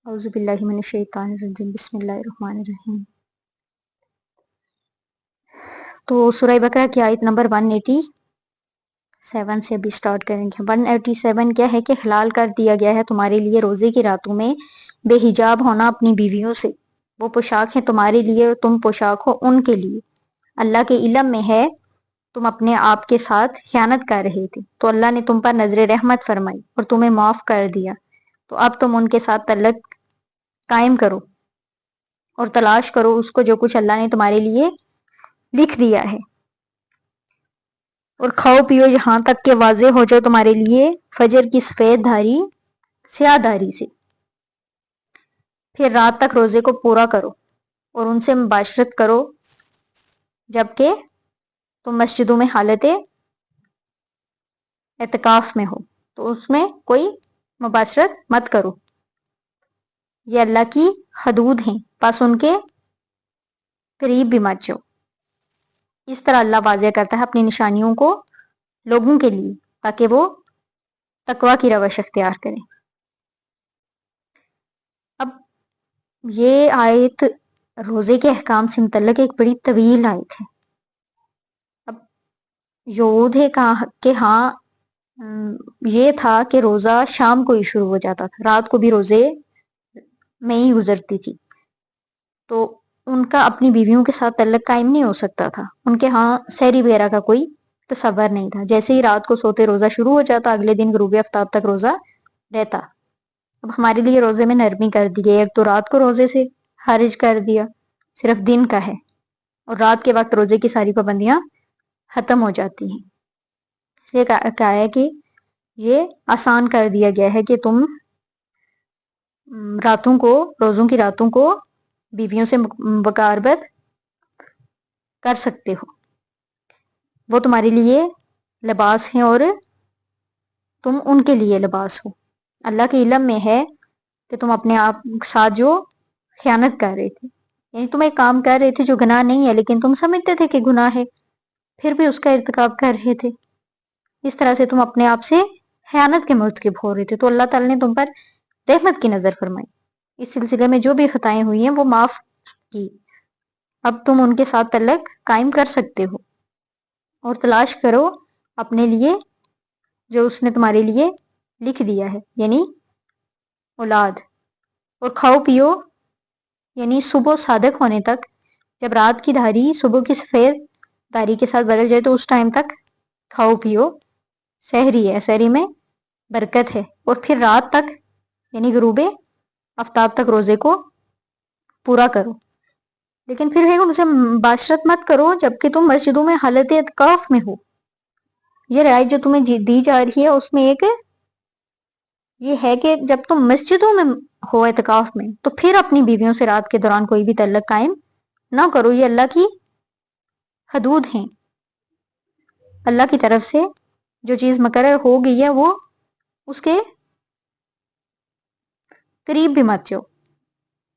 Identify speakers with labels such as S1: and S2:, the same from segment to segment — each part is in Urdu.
S1: اعوذ باللہ من الشیطان الرجیم بسم اللہ الرحمن الرحیم۔ تو سورہ بقرہ کی آیت نمبر 187 سے ابھی سٹارٹ کریں گے۔ 187 کیا ہے کہ حلال کر دیا گیا ہے تمہارے لیے روزے کی راتوں میں بے حجاب ہونا اپنی بیویوں سے۔ وہ پوشاک ہے تمہارے لیے، تم پوشاک ہو ان کے لیے۔ اللہ کے علم میں ہے تم اپنے آپ کے ساتھ خیانت کر رہے تھے، تو اللہ نے تم پر نظر رحمت فرمائی اور تمہیں معاف کر دیا۔ تو اب تم ان کے ساتھ تعلق قائم کرو اور تلاش کرو اس کو جو کچھ اللہ نے تمہارے لیے لکھ دیا ہے، اور کھاؤ پیو یہاں تک کہ واضح ہو جائے تمہارے لیے فجر کی سفید دھاری سیاہ دھاری سے۔ پھر رات تک روزے کو پورا کرو اور ان سے مباشرت کرو جبکہ تم مسجدوں میں حالت اعتکاف میں ہو، تو اس میں کوئی مباشرت مت کرو، یہ اللہ کی حدود ہیں، پس ان کے قریب بھی مت جاؤ۔ اس طرح اللہ واضح کرتا ہے اپنی نشانیوں کو لوگوں کے لیے تاکہ وہ تقوی کی روش اختیار کریں۔ اب یہ آیت روزے کے احکام سے متعلق ایک بڑی طویل آیت ہے۔ اب یہود ہے کہ ہاں یہ تھا کہ روزہ شام کو ہی شروع ہو جاتا تھا، رات کو بھی روزے میں ہی گزرتی تھی، تو ان کا اپنی بیویوں کے ساتھ تعلق قائم نہیں ہو سکتا تھا، ان کے ہاں سحری وغیرہ کا کوئی تصور نہیں تھا۔ جیسے ہی رات کو سوتے روزہ شروع ہو جاتا، اگلے دن غروب آفتاب تک روزہ رہتا۔ اب ہمارے لیے روزے میں نرمی کر دی گئی، ایک تو رات کو روزے سے خارج کر دیا، صرف دن کا ہے، اور رات کے وقت روزے کی ساری پابندیاں ختم ہو جاتی ہیں۔ اس لیے کہا ہے کہ یہ آسان کر دیا گیا ہے کہ تم راتوں کو، روزوں کی راتوں کو بیویوں سے مقاربت کر سکتے ہو، وہ تمہارے لیے لباس ہیں اور تم ان کے لیے لباس ہو۔ اللہ کے علم میں ہے کہ تم اپنے آپ ساتھ جو خیانت کر رہے تھے، یعنی تم ایک کام کر رہے تھے جو گناہ نہیں ہے لیکن تم سمجھتے تھے کہ گناہ ہے، پھر بھی اس کا ارتکاب کر رہے تھے۔ اس طرح سے تم اپنے آپ سے خیانت کے مرتکب ہو رہے تھے، تو اللہ تعالیٰ نے تم پر رحمت کی نظر فرمائی، اس سلسلے میں جو بھی خطائیں ہوئی ہیں وہ معاف کی۔ اب تم ان کے ساتھ تعلق قائم کر سکتے ہو اور تلاش کرو اپنے لیے جو اس نے تمہارے لیے لکھ دیا ہے، یعنی اولاد، اور کھاؤ پیو یعنی صبح صادق ہونے تک، جب رات کی دھاری صبح کی سفید دھاری کے ساتھ بدل جائے تو اس ٹائم تک کھاؤ پیو، سحری ہے، سحری میں برکت ہے، اور پھر رات تک یعنی غروب آفتاب تک روزے کو پورا کرو، لیکن پھر ان سے مباشرت مت کرو جبکہ تم مسجدوں میں حالت اعتکاف میں ہو۔ یہ رعایت جو تمہیں دی جا رہی ہے اس میں ایک یہ ہے کہ جب تم مسجدوں میں ہو اعتکاف میں تو پھر اپنی بیویوں سے رات کے دوران کوئی بھی تعلق قائم نہ کرو، یہ اللہ کی حدود ہیں۔ اللہ کی طرف سے جو چیز مقرر ہو گئی ہے وہ اس کے قریب بھی مت جاؤ،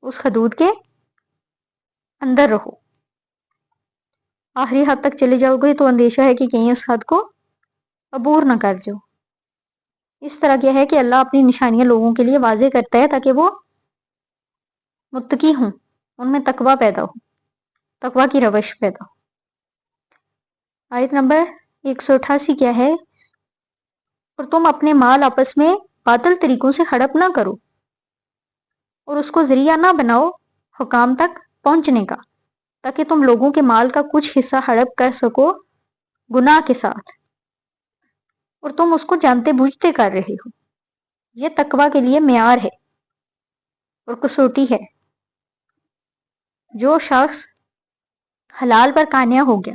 S1: اس حدود کے اندر رہو۔ آخری حد تک چلے جاؤ گے تو اندیشہ ہے کہ کہیں اس حد کو عبور نہ کر جاؤ۔ اس طرح کیا ہے کہ اللہ اپنی نشانیاں لوگوں کے لیے واضح کرتا ہے تاکہ وہ متقی ہوں، ان میں تقوی پیدا ہو، تقوی کی روش پیدا ہو۔ آیت نمبر 188 کیا ہے؟ اور تم اپنے مال آپس میں باطل طریقوں سے ہڑپ نہ کرو اور اس کو ذریعہ نہ بناؤ حکام تک پہنچنے کا، تاکہ تم لوگوں کے مال کا کچھ حصہ ہڑپ کر سکو گناہ کے ساتھ، اور تم اس کو جانتے بوجھتے کر رہے ہو۔ یہ تقوی کے لیے معیار ہے اور کسوٹی ہے۔ جو شخص حلال پر قانع ہو گیا،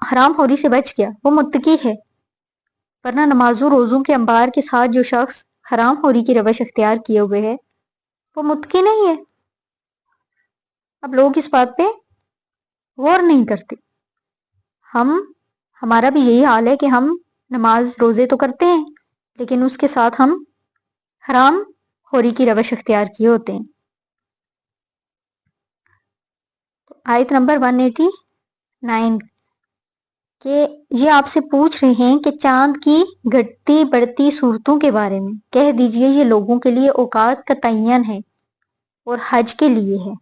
S1: حرام خوری سے بچ گیا، وہ متقی ہے، ورنہ نمازوں روزوں کے انبار کے ساتھ جو شخص حرام خوری کی روش اختیار کیے ہوئے ہے وہ متقی نہیں ہے۔ اب لوگ اس بات پہ غور نہیں کرتے، ہمارا بھی یہی حال ہے کہ ہم نماز روزے تو کرتے ہیں لیکن اس کے ساتھ ہم حرام خوری کی روش اختیار کیے ہوتے ہیں۔ آیت نمبر 189 کہ یہ آپ سے پوچھ رہے ہیں کہ چاند کی گھٹتی بڑھتی صورتوں کے بارے میں، کہہ دیجئے یہ لوگوں کے لیے اوقات کا تعین ہے اور حج کے لیے ہے،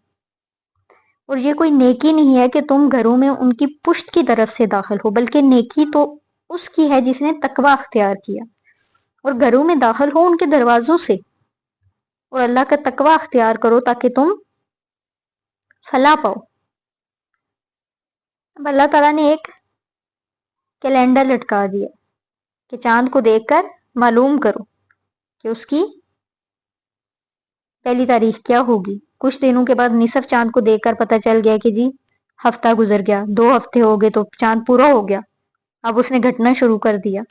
S1: اور یہ کوئی نیکی نہیں ہے کہ تم گھروں میں ان کی پشت کی طرف سے داخل ہو، بلکہ نیکی تو اس کی ہے جس نے تقوی اختیار کیا، اور گھروں میں داخل ہو ان کے دروازوں سے، اور اللہ کا تقوی اختیار کرو تاکہ تم فلاح پاؤ۔ اب اللہ تعالیٰ نے ایک کیلنڈر لٹکا دیا کہ چاند کو دیکھ کر معلوم کرو کہ اس کی پہلی تاریخ کیا ہوگی۔ کچھ دنوں کے بعد نصف چاند کو دیکھ کر پتہ چل گیا کہ جی ہفتہ گزر گیا، 2 ہفتے ہو گئے تو چاند پورا ہو گیا، اب اس نے گھٹنا شروع کر دیا۔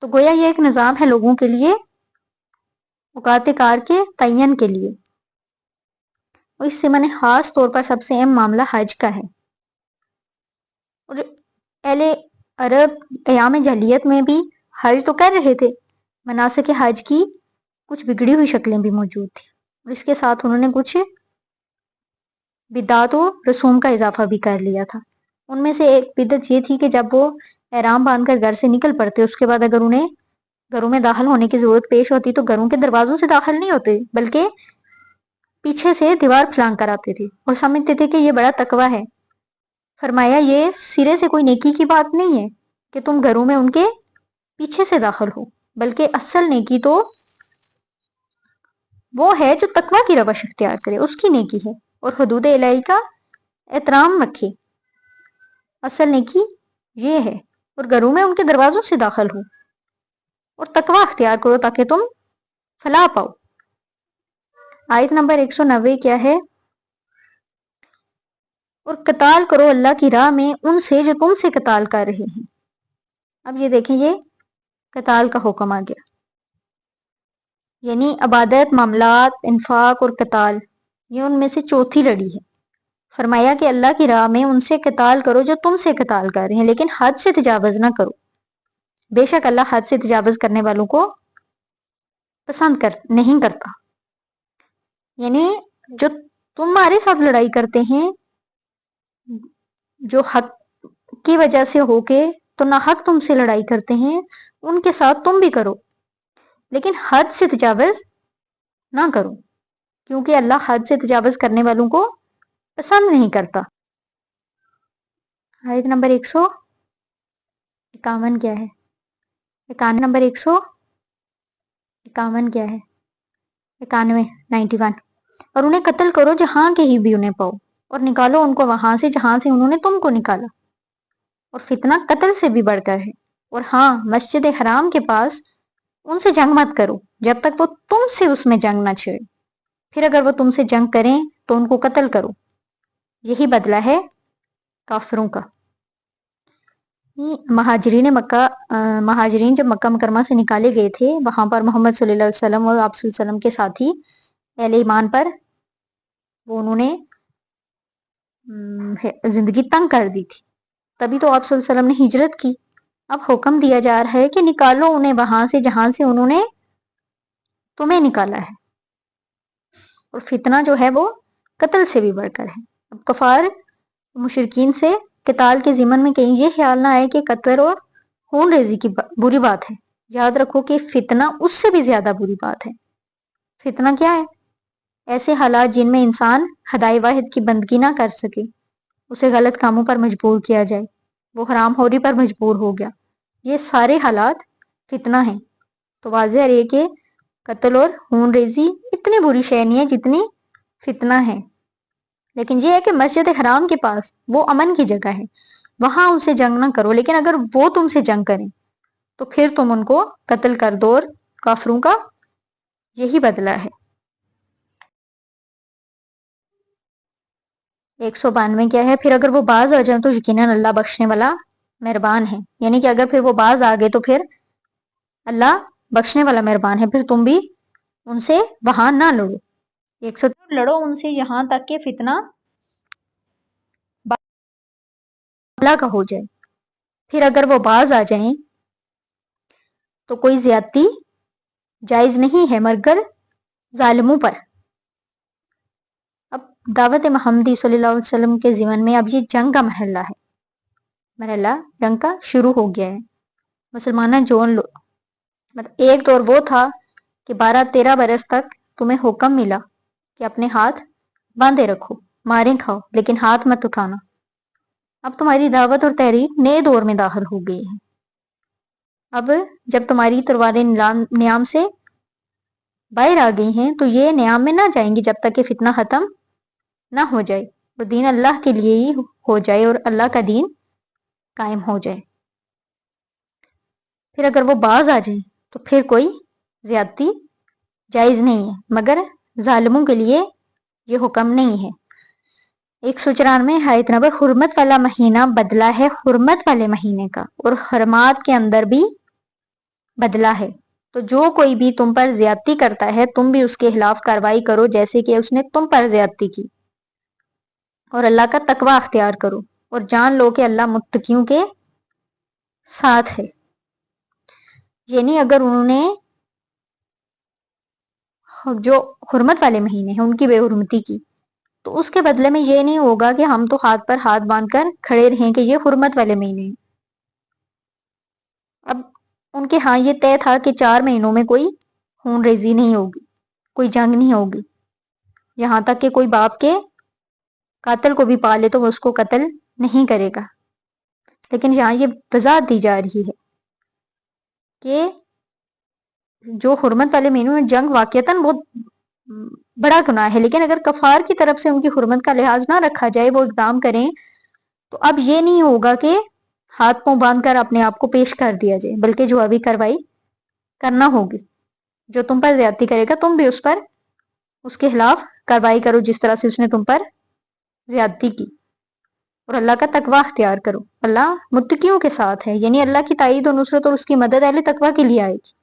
S1: تو گویا یہ ایک نظام ہے لوگوں کے لیے اوقات کار کے تعین کے لیے، اور اس سے میں نے خاص طور پر سب سے اہم معاملہ حج کا ہے۔ اور اہل عرب ایام جاہلیت میں بھی حج تو کر رہے تھے، مناسک حج کی کچھ بگڑی ہوئی شکلیں بھی موجود تھیں، اور اس کے ساتھ انہوں نے کچھ بدعات و رسوم کا اضافہ بھی کر لیا تھا۔ ان میں سے ایک بدعت یہ تھی کہ جب وہ احرام باندھ کر گھر سے نکل پڑتے، اس کے بعد اگر انہیں گھروں میں داخل ہونے کی ضرورت پیش ہوتی تو گھروں کے دروازوں سے داخل نہیں ہوتے، بلکہ پیچھے سے دیوار پھلانگ کر آتے تھے، اور سمجھتے تھے کہ یہ بڑا تقوی ہے۔ فرمایا یہ سرے سے کوئی نیکی کی بات نہیں ہے کہ تم گھروں میں ان کے پیچھے سے داخل ہو، بلکہ اصل نیکی تو وہ ہے جو تقوی کی روش اختیار کرے، اس کی نیکی ہے، اور حدود الہی کا احترام رکھے۔ اصل نیکی یہ ہے، اور گھروں میں ان کے دروازوں سے داخل ہو اور تقوی اختیار کرو تاکہ تم فلاح پاؤ۔ آیت نمبر 190 کیا ہے؟ اور قتال کرو اللہ کی راہ میں ان سے جو تم سے قتال کر رہے ہیں۔ اب یہ دیکھیں، یہ قتال کا حکم آ گیا، یعنی عبادت، معاملات، انفاق اور قتال، یہ ان میں سے چوتھی لڑی ہے۔ فرمایا کہ اللہ کی راہ میں ان سے قتال کرو جو تم سے قتال کر رہے ہیں، لیکن حد سے تجاوز نہ کرو، بے شک اللہ حد سے تجاوز کرنے والوں کو پسند نہیں کرتا۔ یعنی جو تمہارے ساتھ لڑائی کرتے ہیں، جو حق کی وجہ سے ہو کے تو نہ حق تم سے لڑائی کرتے ہیں، ان کے ساتھ تم بھی کرو، لیکن حد سے تجاوز نہ کرو، کیونکہ اللہ حد سے تجاوز کرنے والوں کو پسند نہیں کرتا۔ آیت نمبر 151 کیا ہے؟ 91 نمبر 151 کیا ہے؟ 91 اور انہیں قتل کرو جہاں کہیں بھی انہیں پاؤ، اور نکالو ان کو وہاں سے جہاں سے انہوں نے تم کو نکالا، اور فتنہ قتل سے بھی بڑھ کر ہے۔ اور ہاں، مسجد حرام کے پاس ان سے جنگ مت کرو جب تک وہ تم سے اس میں جنگ نہ چھیڑے، پھر اگر وہ تم سے جنگ کریں تو ان کو قتل کرو، یہی بدلہ ہے کافروں کا۔ مہاجرین جب مکہ مکرمہ سے نکالے گئے تھے، وہاں پر محمد صلی اللہ علیہ وسلم اور آپ صلی اللہ علیہ وسلم کے ساتھی اہل ایمان پر وہ انہوں نے زندگی تنگ کر دی تھی، تبھی تو آپ صلی اللہ علیہ وسلم نے ہجرت کی۔ اب حکم دیا جا رہا ہے کہ نکالو انہیں وہاں سے جہاں سے انہوں نے تمہیں نکالا ہے، اور فتنہ جو ہے وہ قتل سے بھی بڑھ کر ہے۔ اب کفار مشرکین سے قتال کے ضمن میں کہیں یہ خیال نہ آئے کہ قتل اور خون ریزی کی بری بات ہے، یاد رکھو کہ فتنہ اس سے بھی زیادہ بری بات ہے۔ فتنہ کیا ہے؟ ایسے حالات جن میں انسان خدائے واحد کی بندگی نہ کر سکے، اسے غلط کاموں پر مجبور کیا جائے، وہ حرام خوری پر مجبور ہو گیا، یہ سارے حالات فتنہ ہیں۔ تو واضح ہے کہ قتل اور خون ریزی اتنی بری شے نہیں ہے جتنی فتنہ ہے، لیکن یہ ہے کہ مسجد حرام کے پاس وہ امن کی جگہ ہے، وہاں ان سے جنگ نہ کرو، لیکن اگر وہ تم سے جنگ کریں تو پھر تم ان کو قتل کر دو، اور کافروں کا یہی بدلہ ہے۔ 192 کیا ہے؟ پھر اگر وہ باز آ جائیں تو یقیناً اللہ بخشنے والا مہربان ہے، یعنی کہ اگر پھر وہ باز آ گئے تو پھر اللہ بخشنے والا مہربان ہے، پھر تم بھی ان سے وہاں نہ لڑو۔ 100 لڑو ان سے یہاں تک کہ فتنہ اللہ کا ہو جائے، پھر اگر وہ باز آ جائیں تو کوئی زیادتی جائز نہیں ہے مگر ظالموں پر۔ اب دعوت محمدی صلی اللہ علیہ وسلم کے ضمن میں اب یہ جنگ کا محلہ ہے، مرحلہ جنگ کا شروع ہو گیا ہے۔ مسلمانہ جون لو مطلب ایک دور وہ تھا کہ 12-13 برس تک تمہیں حکم ملا کہ اپنے ہاتھ باندھے رکھو، ماریں کھاؤ لیکن ہاتھ مت اٹھانا۔ اب تمہاری دعوت اور تحریک نئے دور میں داخل ہو گئی ہے۔ اب جب تمہاری تلواریں نیام سے باہر آ گئی ہیں تو یہ نیام میں نہ جائیں گی جب تک کہ فتنہ ختم نہ ہو جائے اور دین اللہ کے لیے ہی ہو جائے اور اللہ کا دین قائم ہو جائے۔ پھر اگر وہ باز آ جائیں تو پھر کوئی زیادتی جائز نہیں ہے، مگر ظالموں کے لیے یہ حکم نہیں ہے۔ 194 آیت نمبر، حرمت والا مہینہ بدلہ ہے حرمت والے مہینے کا، اور حرمات کے اندر بھی بدلہ ہے، تو جو کوئی بھی تم پر زیادتی کرتا ہے تم بھی اس کے خلاف کارروائی کرو جیسے کہ اس نے تم پر زیادتی کی، اور اللہ کا تقوی اختیار کرو اور جان لو کہ اللہ متقیوں کے ساتھ ہے۔ یعنی اگر انہوں نے جو حرمت والے مہینے ہیں ان کی بے حرمتی کی تو اس کے بدلے میں یہ نہیں ہوگا کہ ہم تو ہاتھ پر ہاتھ باندھ کر کھڑے رہیں کہ یہ حرمت والے مہینے ہیں۔ اب ان کے ہاں یہ طے تھا کہ 4 مہینوں میں کوئی خون ریزی نہیں ہوگی، کوئی جنگ نہیں ہوگی، یہاں تک کہ کوئی باپ کے قاتل کو بھی پا لے تو وہ اس کو قتل نہیں کرے گا۔ لیکن یہاں یہ وضاحت دی جا رہی ہے کہ جو حرمت والے مہینوں میں جنگ واقعتاً بہت بڑا گناہ ہے، لیکن اگر کفار کی طرف سے ان کی حرمت کا لحاظ نہ رکھا جائے، وہ اقدام کریں، تو اب یہ نہیں ہوگا کہ ہاتھ پاؤں باندھ کر اپنے آپ کو پیش کر دیا جائے، بلکہ جو ابھی کارروائی کرنا ہوگی۔ جو تم پر زیادتی کرے گا تم بھی اس کے خلاف کارروائی کرو جس طرح سے اس نے تم پر زیادتی کی، اور اللہ کا تقوی اختیار کرو۔ اللہ متقیوں کے ساتھ ہے، یعنی اللہ کی تائید و نصرت اور اس کی مدد اہل تقوی کے لیے آئے گی۔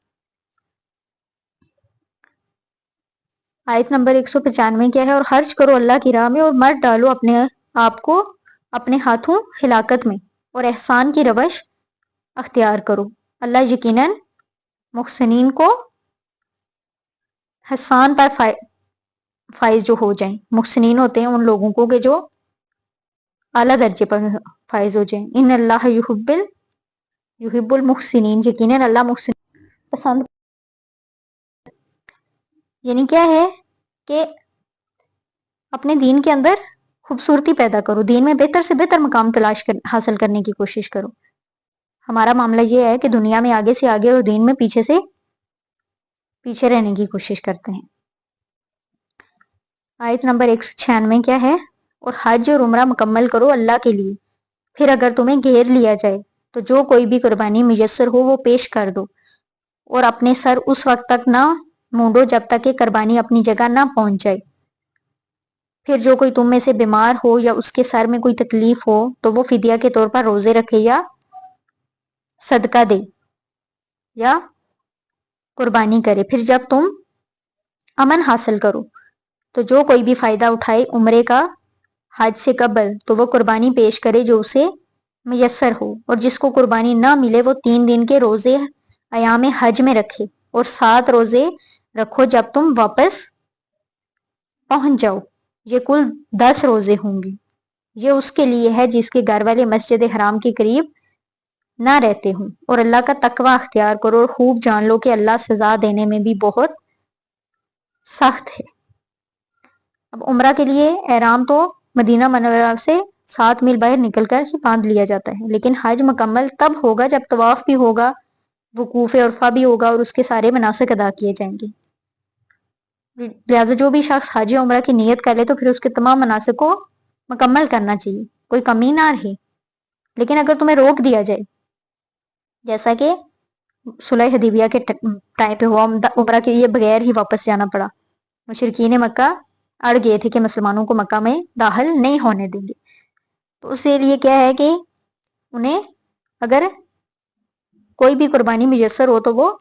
S1: آیت نمبر 195 کیا ہے؟ اور خرچ کرو اللہ کی راہ میں اور مر ڈالو اپنے آپ کو اپنے ہاتھوں ہلاکت میں، اور احسان کی روش اختیار کرو، اللہ یقیناً محسنین کو احسان پر فائز جو ہو جائیں۔ محسنین ہوتے ہیں ان لوگوں کو کہ جو اعلیٰ درجے پر فائز ہو جائیں۔ ان اللہ یحب المحسنین، یقیناً اللہ محسنین پسند۔ یعنی کیا ہے کہ اپنے دین کے اندر خوبصورتی پیدا کرو، دین میں بہتر سے بہتر مقام حاصل کرنے کی کوشش کرو۔ ہمارا معاملہ یہ ہے کہ دنیا میں آگے سے آگے اور دین میں پیچھے سے پیچھے رہنے کی کوشش کرتے ہیں۔ آیت نمبر 196 کیا ہے؟ اور حج اور عمرہ مکمل کرو اللہ کے لیے، پھر اگر تمہیں گھیر لیا جائے تو جو کوئی بھی قربانی میسر ہو وہ پیش کر دو، اور اپنے سر اس وقت تک نہ مونڈو جب تک کہ قربانی اپنی جگہ نہ پہنچ جائے۔ پھر جو کوئی تم میں سے بیمار ہو یا اس کے سر میں کوئی تکلیف ہو تو وہ فدیہ کے طور پر روزے رکھے یا صدقہ دے یا قربانی کرے۔ پھر جب تم امن حاصل کرو تو جو کوئی بھی فائدہ اٹھائے عمرے کا حج سے قبل تو وہ قربانی پیش کرے جو اسے میسر ہو، اور جس کو قربانی نہ ملے وہ 3 دن کے روزے ایام حج میں رکھے، اور 7 روزے رکھو جب تم واپس پہنچ جاؤ، یہ کل 10 روزے ہوں گے۔ یہ اس کے لیے ہے جس کے گھر والے مسجد حرام کے قریب نہ رہتے ہوں، اور اللہ کا تقوی اختیار کرو اور خوب جان لو کہ اللہ سزا دینے میں بھی بہت سخت ہے۔ اب عمرہ کے لیے احرام تو مدینہ منورہ سے 7 میل باہر نکل کر ہی باندھ لیا جاتا ہے، لیکن حج مکمل تب ہوگا جب طواف بھی ہوگا، وقوف عرفہ بھی ہوگا، اور اس کے سارے مناسک ادا کیے جائیں گے۔ لہٰذا جو بھی شخص حج یا عمرہ کی نیت کر لے تو پھر اس کے تمام مناسک کو مکمل کرنا چاہیے، کوئی کمی نہ رہے۔ لیکن اگر تمہیں روک دیا جائے، جیسا کہ صلح حدیبیہ کے ٹائم پہ ہوا، عمرہ کے لیے بغیر ہی واپس جانا پڑا، مشرکین مکہ اڑ گئے تھے کہ مسلمانوں کو مکہ میں داخل نہیں ہونے دیں گے، تو اس لیے کیا ہے کہ انہیں اگر کوئی بھی قربانی میسر ہو تو وہ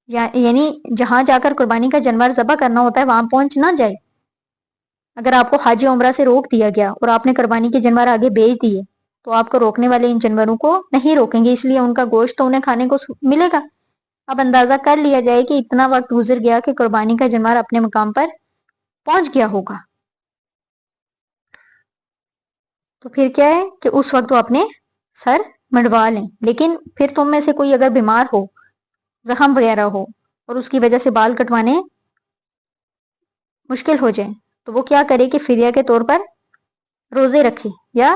S1: یعنی جہاں جا کر قربانی کا جانور ذبح کرنا ہوتا ہے وہاں پہنچ نہ جائے۔ اگر آپ کو حج عمرہ سے روک دیا گیا اور آپ نے قربانی کے جانور آگے بیچ دیے تو آپ کو روکنے والے ان جانوروں کو نہیں روکیں گے، اس لیے ان کا گوشت تو انہیں کھانے کو ملے گا۔ اب اندازہ کر لیا جائے کہ اتنا وقت گزر گیا کہ قربانی کا جانور اپنے مقام پر پہنچ گیا ہوگا، تو پھر کیا ہے کہ اس وقت وہ اپنے سر منڈوا لیں. لیکن پھر تم میں سے کوئی اگر بیمار ہو, زخم وغیرہ ہو, اور اس کی وجہ سے بال کٹوانے مشکل ہو جائیں, تو وہ کیا کرے کہ فدیہ کے طور پر روزے رکھے یا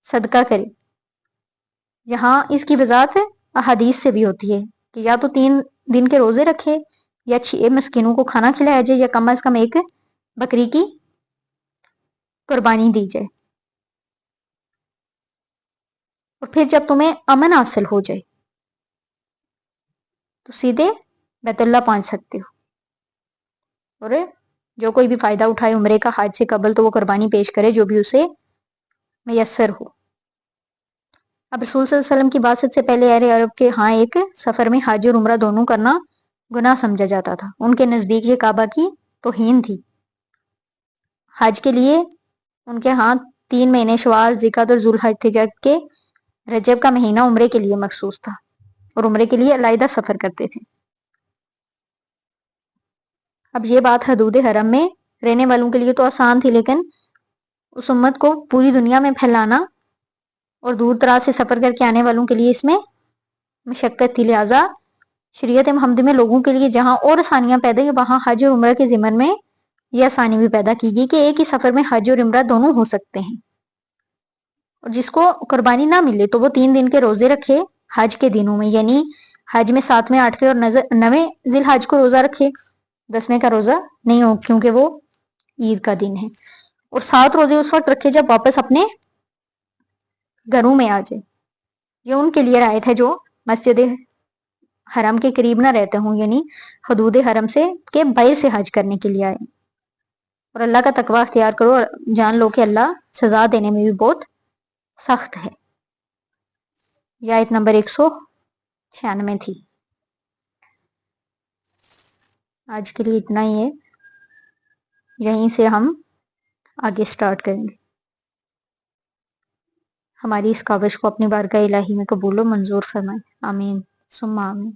S1: صدقہ کرے. یہاں اس کی وضاحت احادیث سے بھی ہوتی ہے کہ یا تو 3 دن کے روزے رکھے, یا 6 مسکینوں کو کھانا کھلایا جائے, یا کم از کم ایک بکری کی قربانی دی جائے. اور پھر جب تمہیں امن حاصل ہو جائے تو سیدھے بیت اللہ پہنچ سکتے ہو, اور جو کوئی بھی فائدہ اٹھائے عمرے کا حج سے قبل تو وہ قربانی پیش کرے جو بھی اسے میسر ہو. اب رسول صلی اللہ علیہ وسلم کی بعثت سے پہلے اہل عرب کے ہاں ایک سفر میں حج اور عمرہ دونوں کرنا گناہ سمجھا جاتا تھا. ان کے نزدیک یہ کعبہ کی توہین تھی. حج کے لیے ان کے ہاں 3 مہینے شوال, ذوالقعدہ اور ذوالحج تھے, جبکہ رجب کا مہینہ عمرے کے لیے مخصوص تھا اور عمرے کے لیے علیحدہ سفر کرتے تھے. اب یہ بات حدود حرم میں رہنے والوں کے لیے تو آسان تھی, لیکن اس امت کو پوری دنیا میں پھیلانا اور دور دراز سے سفر کر کے آنے والوں کے لیے اس میں مشقت تھی. لہٰذا شریعت محمدی میں لوگوں کے لیے جہاں اور آسانیاں پیدا ہوئی, وہاں حج اور عمرہ کے ضمن میں یہ آسانی بھی پیدا کی گئی کہ ایک ہی سفر میں حج اور عمرہ دونوں ہو سکتے ہیں. اور جس کو قربانی نہ ملے تو وہ 3 دن کے روزے رکھے حج کے دنوں میں, یعنی حج میں 7ویں, 8ویں اور 9ویں ذی الحج کو روزہ رکھے, 10ویں کا روزہ نہیں ہو کیونکہ وہ عید کا دن ہے. اور 7 روزے اس وقت رکھے جب واپس اپنے گھروں میں آ جائے. یہ ان کے لیے رعایت ہے جو مسجد حرم کے قریب نہ رہتے ہوں, یعنی حدود حرم سے کے باہر سے حج کرنے کے لیے آئے. اور اللہ کا تقوی اختیار کرو اور جان لو کہ اللہ سزا دینے میں بھی بہت سخت ہے. یہ آیت نمبر 196 تھی. آج کے لیے اتنا ہی ہے, یہیں سے ہم آگے سٹارٹ کریں گے. ہماری اس کاوش کو اپنی بارگاہ الہی میں قبول و منظور فرمائے. آمین ثم آمین.